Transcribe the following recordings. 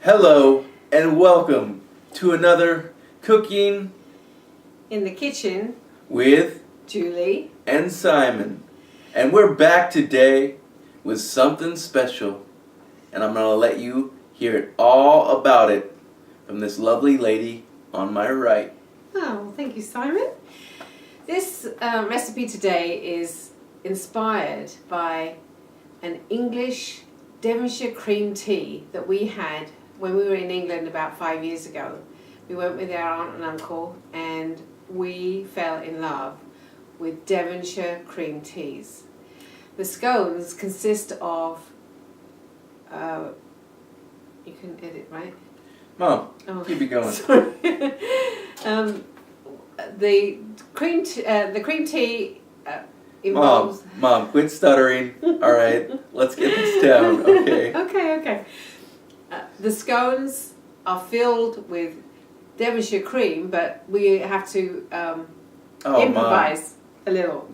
Hello and welcome to another Cooking in the Kitchen with Julie and Simon. And we're back today with something special. And I'm going to let you hear it all about it from this lovely lady on my right. Oh, thank you, Simon. This recipe today is inspired by an English Devonshire cream tea that we had when we were in England about 5 years ago. We went with our aunt and uncle and we fell in love with Devonshire cream teas. The scones consist of, you can edit, right? Mom, keep it going. Sorry. The cream tea involves... Mom, quit stuttering. All right, let's get this down, okay? Okay. The scones are filled with Devonshire cream, but we have to improvise a little.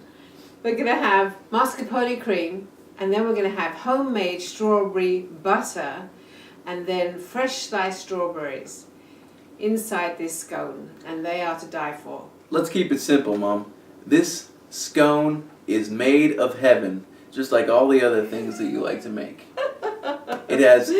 We're going to have mascarpone cream, and then we're going to have homemade strawberry butter, and then fresh sliced strawberries inside this scone, and they are to die for. Let's keep it simple, Mom. This scone is made of heaven, just like all the other things that you like to make. It has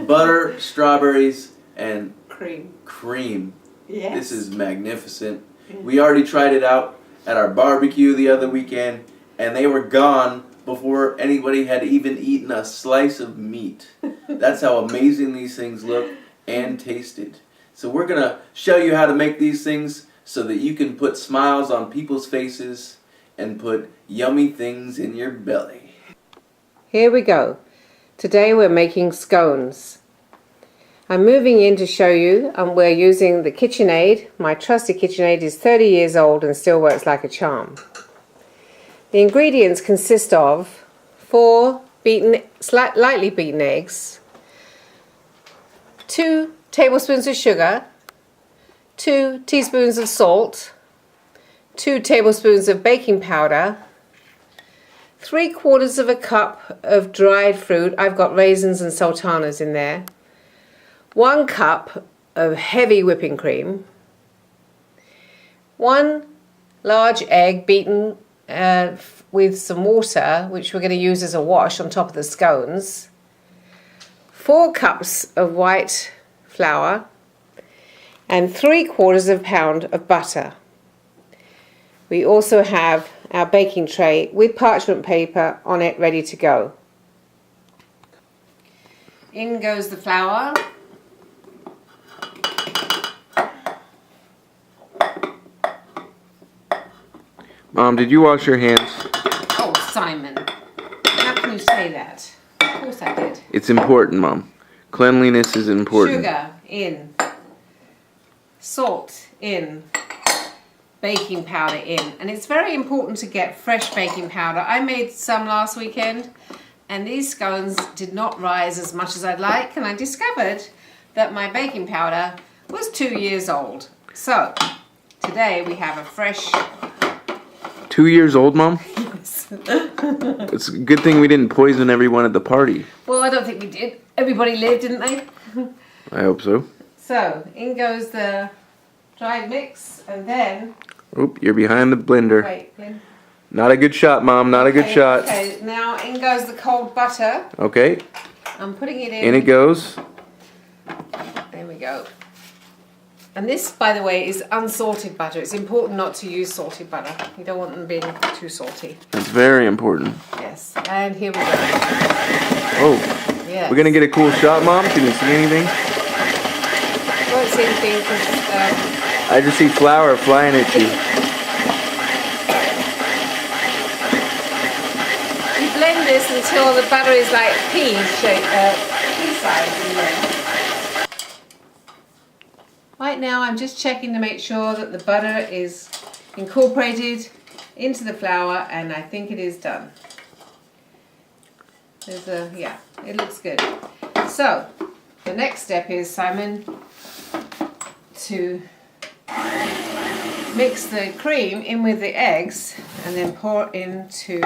butter, strawberries, and cream. Yes. This is magnificent. We already tried it out at our barbecue the other weekend, and they were gone before anybody had even eaten a slice of meat. That's how amazing these things look and tasted. So we're going to show you how to make these things so that you can put smiles on people's faces and put yummy things in your belly. Here we go. Today we're making scones. I'm moving in to show you, we're using the KitchenAid. My trusty KitchenAid is 30 years old and still works like a charm. The ingredients consist of 4 lightly beaten eggs, 2 tablespoons of sugar, 2 teaspoons of salt, 2 tablespoons of baking powder, 3/4 of a cup of dried fruit. I've got raisins and sultanas in there. 1 cup of heavy whipping cream. 1 large egg beaten with some water, which we're going to use as a wash on top of the scones. 4 cups of white flour. And 3/4 pound of butter. We also have our baking tray with parchment paper on it ready to go. In goes the flour. Mom, did you wash your hands? Oh, Simon, how can you say that? Of course I did. It's important, Mom. Cleanliness is important. Sugar in. Salt in. Baking powder in. And it's very important to get fresh baking powder. I made some last weekend and these scones did not rise as much as I'd like, and I discovered that my baking powder was 2 years old. So today we have a fresh... 2 years old, Mom? Yes. It's a good thing we didn't poison everyone at the party. Well, I don't think we did. Everybody lived, didn't they? I hope so. So in goes the dried mix, and then... Oop, you're behind the blender. Wait, Lynn. Not a good shot, Mom. Not a good shot. Okay, now in goes the cold butter. Okay. I'm putting it in. In it goes. There we go. And this, by the way, is unsalted butter. It's important not to use salted butter. You don't want them being too salty. That's very important. Yes. And here we go. Oh. Yes. We're going to get a cool shot, Mom? Can you see anything? I won't see anything because... I just see flour flying at you. You blend this until the butter is like pea shape, pea size in there. Right now I'm just checking to make sure that the butter is incorporated into the flour, and I think it is done. Yeah, it looks good. So the next step is, Simon, to mix the cream in with the eggs and then pour into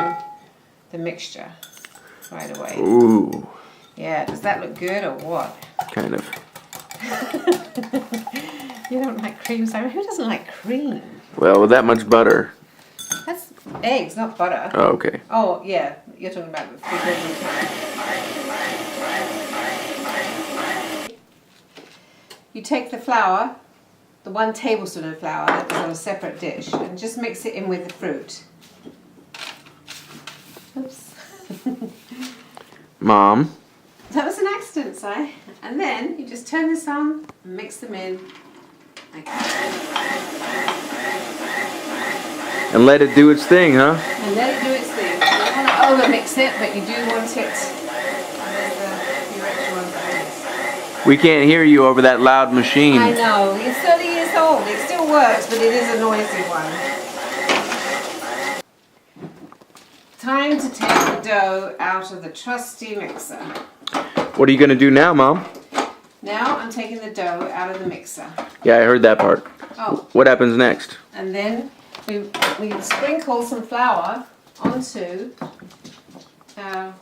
the mixture right away. Ooh. Yeah, does that look good or what? Kind of. You don't like cream, Simon? Who doesn't like cream? Well, with that much butter. That's eggs, not butter. Oh, okay. Oh, yeah. You're talking about the food. You take the flour, the 1 tablespoon of flour that is on a separate dish, and just mix it in with the fruit. Oops. Mom. That was an accident, Si. And then you just turn this on and mix them in. Like And let it do its thing, huh? And let it do its thing. You don't want to over-mix it, but you do want it. And there's a few extra ones like this. We can't hear you over that loud machine. I know. It's 30 years old. It still works, but it is a noisy one. Time to take the dough out of the trusty mixer. What are you going to do now, Mom? Now I'm taking the dough out of the mixer. Yeah, I heard that part. Oh. What happens next? And then we sprinkle some flour onto our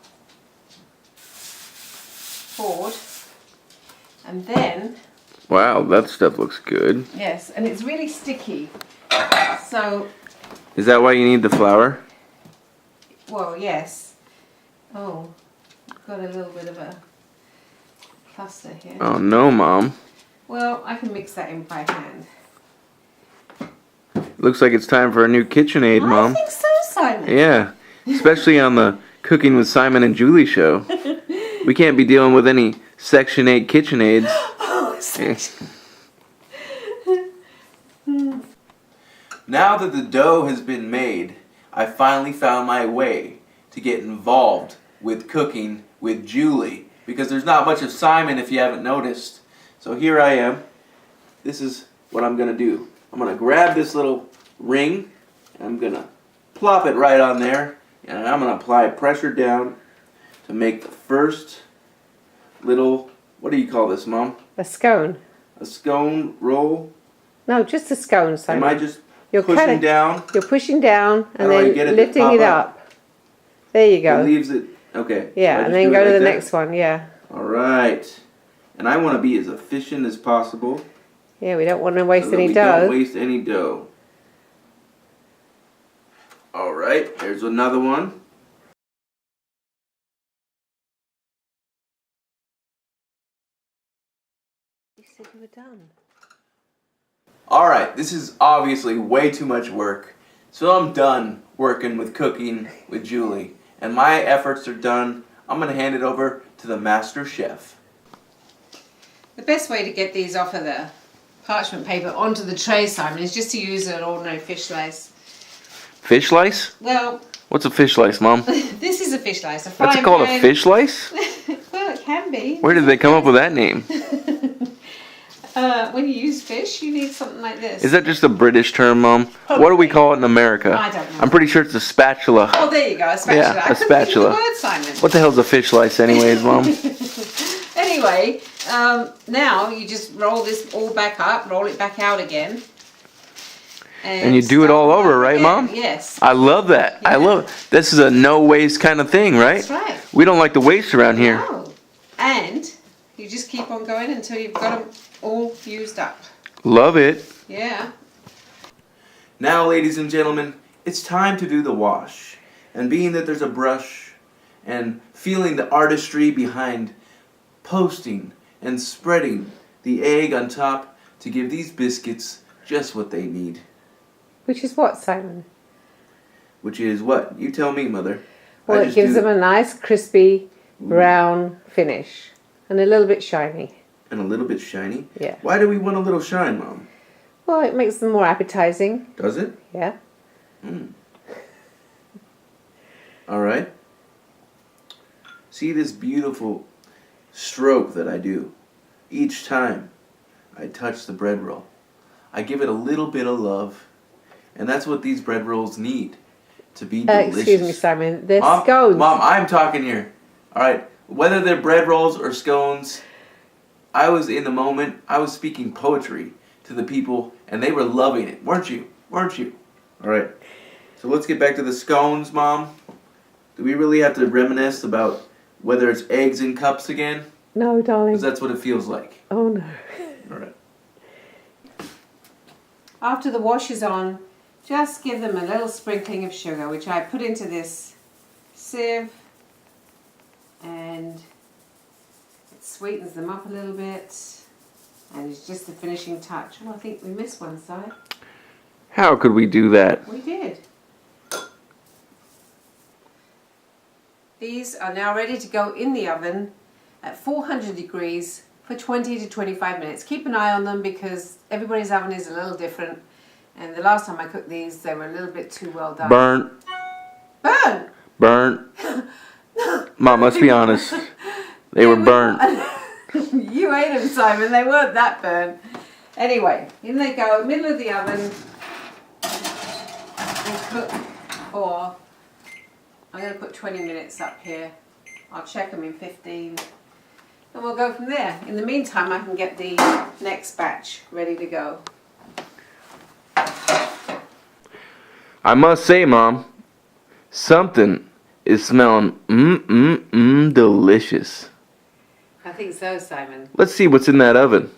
board. And then... Wow, that stuff looks good. Yes, and it's really sticky. So... Is that why you need the flour? Well, yes. Oh, I've got a little bit of a cluster here. Oh no, Mom. Well, I can mix that in by hand. Looks like it's time for a new KitchenAid, Mom. I think so, Simon. Yeah, especially on the Cooking with Simon and Julie show. We can't be dealing with any Section 8 KitchenAids. Oh, Now that the dough has been made, I finally found my way to get involved with cooking with Julie, because there's not much of Simon if you haven't noticed. So here I am. This is what I'm going to do. I'm going to grab this little ring, and I'm going to plop it right on there, and I'm going to apply pressure down to make the first little, what do you call this, Mom? A scone. A scone roll? No, just a scone, Simon. Am I just You're pushing down? You're pushing down How and do I then get it to lifting pop it up? up. There you It go. leaves it, okay. Yeah, So I and just then do it go to like the that? next one, yeah. Alright. And I want to be as efficient as possible. Yeah, we don't want to waste so that any we dough. don't waste any dough. Alright, there's another one. You said you were done. Alright, this is obviously way too much work. So I'm done working with cooking with Julie. And my efforts are done. I'm going to hand it over to the master chef. The best way to get these off of the parchment paper onto the tray, Simon, is just to use an ordinary fish slice. Fish slice? Well, What's a fish slice, Mom? this is a fish slice. That's called a fish slice? Well, it can be. Where did they come up with that name? When you use fish, you need something like this. Is that just a British term, Mom? What do we call it in America? I don't know. I'm pretty sure it's a spatula. Oh, there you go, a spatula. Yeah, a I couldn't spatula. think of the word, Simon. What the hell's a fish slice anyways, Mom? Anyway, now you just roll this all back up, roll it back out again. And you do it start all over, up right, again. Mom? Yes. I love that. I Yeah. love it. This is a no waste kind of thing, right? That's right. We don't like to waste around here. No. And you just keep on going until you've got them all used up. Love it. Yeah. Now, ladies and gentlemen, it's time to do the wash. And being that there's a brush and feeling the artistry behind posting and spreading the egg on top to give these biscuits just what they need. Which is what, Simon? Which is what? You tell me, Mother. Well, it gives them a nice, crispy, brown finish. And a little bit shiny. And a little bit shiny? Yeah. Why do we want a little shine, Mom? Well, it makes them more appetizing. Does it? Yeah. Alright. See this beautiful stroke that I do. Each time I touch the bread roll, I give it a little bit of love. And that's what these bread rolls need to be delicious. Excuse me, Simon. They're Mom, scones. Mom, I'm talking here. Alright. Whether they're bread rolls or scones, I was in the moment. I was speaking poetry to the people, and they were loving it. Weren't you? Weren't you? Alright. So let's get back to the scones, Mom. Do we really have to reminisce about whether it's eggs in cups again? No, darling. Because that's what it feels like. Oh no. All right. After the wash is on, just give them a little sprinkling of sugar, which I put into this sieve, and it sweetens them up a little bit, and it's just the finishing touch. Oh, I think we missed one side. How could we do that? We did. These are now ready to go in the oven at 400 degrees for 20 to 25 minutes. Keep an eye on them because everybody's oven is a little different. And the last time I cooked these, they were a little bit too well done. Burnt. Burnt? Burnt. Mom, let's be honest. They were burnt. You ate them, Simon. They weren't that burnt. Anyway, in they go, middle of the oven. And cook for, I'm going to put 20 minutes up here. I'll check them in 15. And we'll go from there. In the meantime, I can get the next batch ready to go. I must say, Mom, something is smelling delicious. I think so, Simon. Let's see what's in that oven.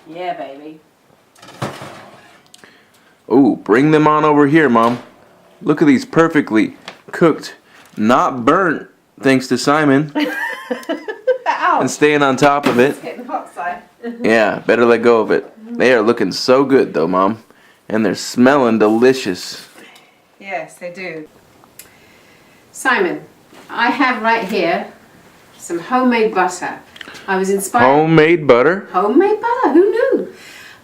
Yeah, baby. Oh, bring them on over here, Mom. Look at these perfectly cooked, not burnt, thanks to Simon. Ow! And staying on top of it. It's getting hot, Si. Yeah, better let go of it. They are looking so good, though, Mom. And they're smelling delicious. Yes, they do. Simon, I have right here some homemade butter. I was inspired. Homemade butter? Homemade butter, who knew?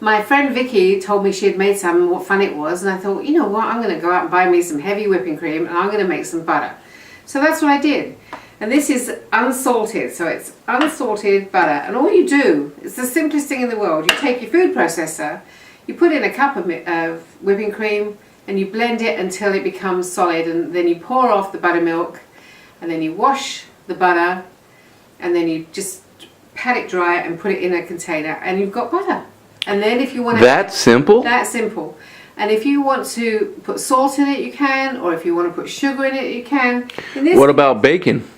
My friend Vicky told me she had made some and what fun it was, and I thought, you know what, I'm going to go out and buy me some heavy whipping cream and I'm going to make some butter. So that's what I did. And this is unsalted, so it's unsalted butter. And all you do, it's the simplest thing in the world. You take your food processor, you put in a cup of whipping cream, and you blend it until it becomes solid, and then you pour off the buttermilk, and then you wash the butter, and then you just pat it dry and put it in a container, and you've got butter. And then if you want to... That simple? That simple. And if you want to put salt in it, you can, or if you want to put sugar in it, you can. What about bacon?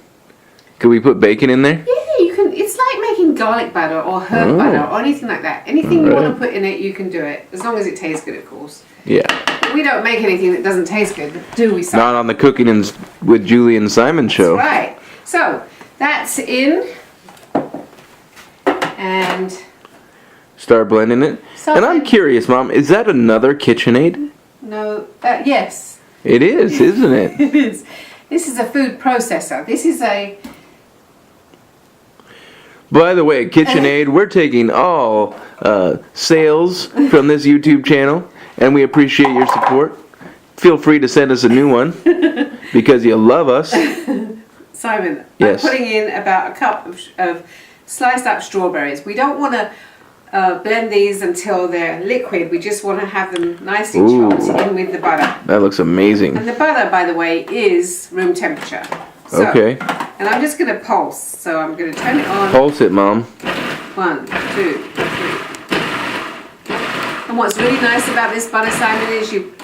Could we put bacon in there? Yeah, you can. It's like making garlic butter or herb butter or anything like that. Anything you want to put in it, you can do it. As long as it tastes good, of course. Yeah. We don't make anything that doesn't taste good, do we, Simon? Not on the Cooking with Julie and Simon show. That's right. So, that's in. And... Start blending it. And I'm curious, Mom, is that another KitchenAid? No, yes. It is, isn't it? It is. This is a food processor. This is a... By the way, KitchenAid, we're taking all sales from this YouTube channel, and we appreciate your support. Feel free to send us a new one, because you love us. Simon, yes. I'm putting in about a cup of sliced up strawberries. We don't want to blend these until they're liquid. We just want to have them nicely chopped in with the butter. That looks amazing. And the butter, by the way, is room temperature. So, okay. And I'm just going to pulse. So I'm going to turn it on. Pulse it, Mom. 1, 2, 3. And what's really nice about this butter, Simon, is you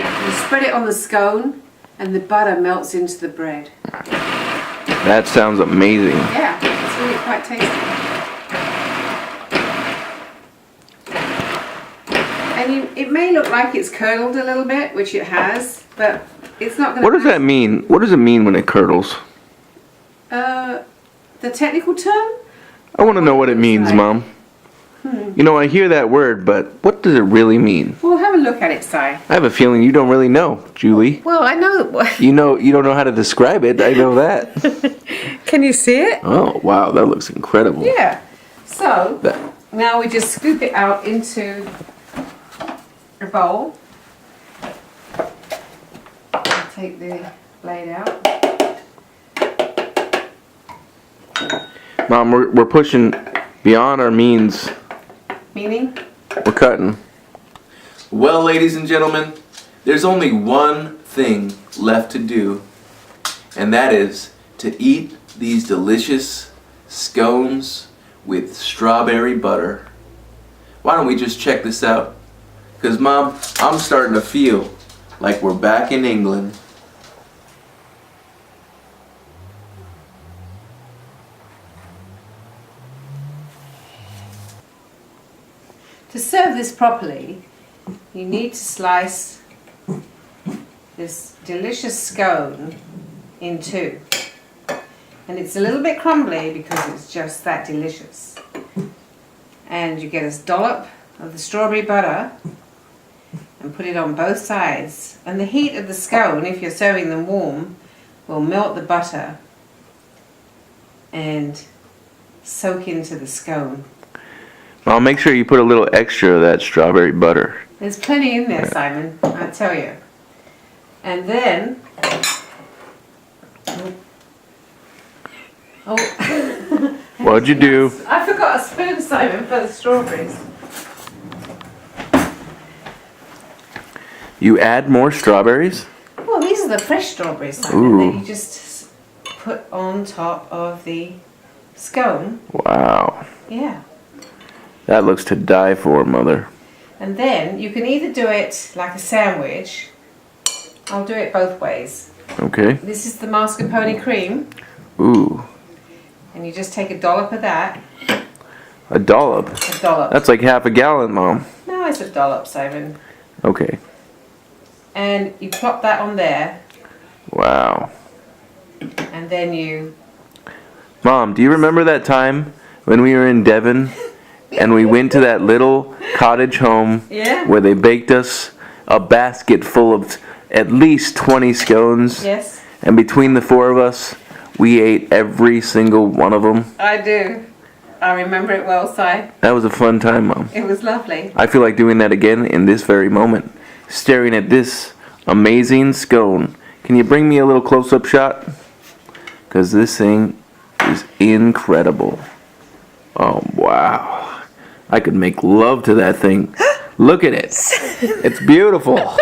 spread it on the scone and the butter melts into the bread. That sounds amazing. Yeah, it's really quite tasty. And it may look like it's curdled a little bit, which it has, but it's not going to... What does that mean? What does it mean when it curdles? The technical term? I want to know what it means, Mom. You know, I hear that word, but what does it really mean? Well, have a look at it, Si. I have a feeling you don't really know, Julie. Well, I know... You don't know how to describe it. I know that. Can you see it? Oh, wow, that looks incredible. Yeah. So, now we just scoop it out into a bowl. I'll take the blade out. Mom, we're pushing beyond our means. Meaning? We're cutting. Well, ladies and gentlemen, there's only one thing left to do, and that is to eat these delicious scones with strawberry butter. Why don't we just check this out? Because, Mom, I'm starting to feel like we're back in England. To serve this properly, you need to slice this delicious scone in two. And it's a little bit crumbly because it's just that delicious. And you get a dollop of the strawberry butter and put it on both sides. And the heat of the scone, if you're serving them warm, will melt the butter and soak into the scone. I'll make sure you put a little extra of that strawberry butter. There's plenty in there, Simon, I tell you. And then, oh, What'd you do? I forgot a spoon, Simon, for the strawberries. You add more strawberries? Well, these are the fresh strawberries, Simon, Ooh. that you just put on top of the scone. Wow. Yeah. That looks to die for, Mother. And then you can either do it like a sandwich. I'll do it both ways. Okay. This is the mascarpone cream. Ooh. And you just take a dollop of that. A dollop? A dollop. That's like half a gallon, Mom. No, it's a dollop, Simon. Okay. And you plop that on there. Wow. And then you... Mom, do you remember that time when we were in Devon and we went to that little cottage home Yeah? where they baked us a basket full of at least 20 scones? Yes, And between the four of us, we ate every single one of them. I do. I remember it well, Si. That was a fun time, Mom. It was lovely. I feel like doing that again in this very moment. Staring at this amazing scone. Can you bring me a little close-up shot? Because this thing is incredible. Oh, wow. I could make love to that thing. Look at it. It's beautiful. All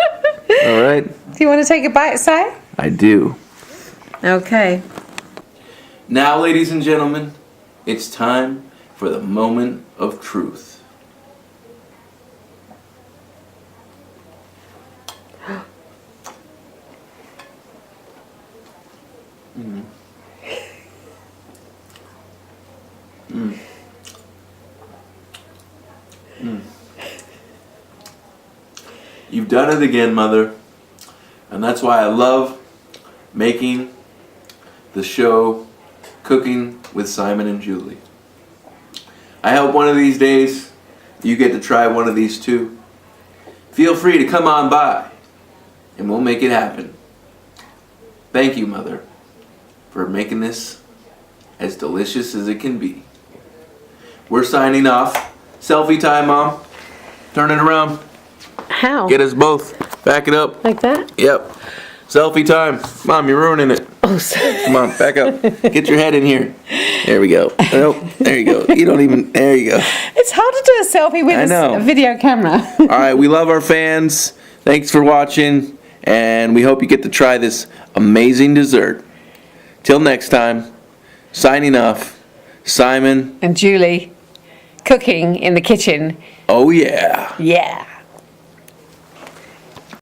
right? Do you want to take a bite, Si? I do. Okay. Now, ladies and gentlemen, it's time for the moment of truth. Mm. Mm. Mm. You've done it again, Mother. And that's why I love making the show Cooking with Simon and Julie. I hope one of these days you get to try one of these too. Feel free to come on by and we'll make it happen. Thank you, Mother, for making this as delicious as it can be. We're signing off. Selfie time, Mom. Turn it around. How? Get us both. Back it up. Like that? Yep. Selfie time. Mom, you're ruining it. Oh, sorry. Come on, back up. Get your head in here. There we go. Nope. There you go. You don't even. There you go. It's hard to do a selfie with I know. a video camera. All right. We love our fans. Thanks for watching. And we hope you get to try this amazing dessert. Till next time, signing off, Simon And Julie, cooking in the kitchen. Oh, yeah. Yeah.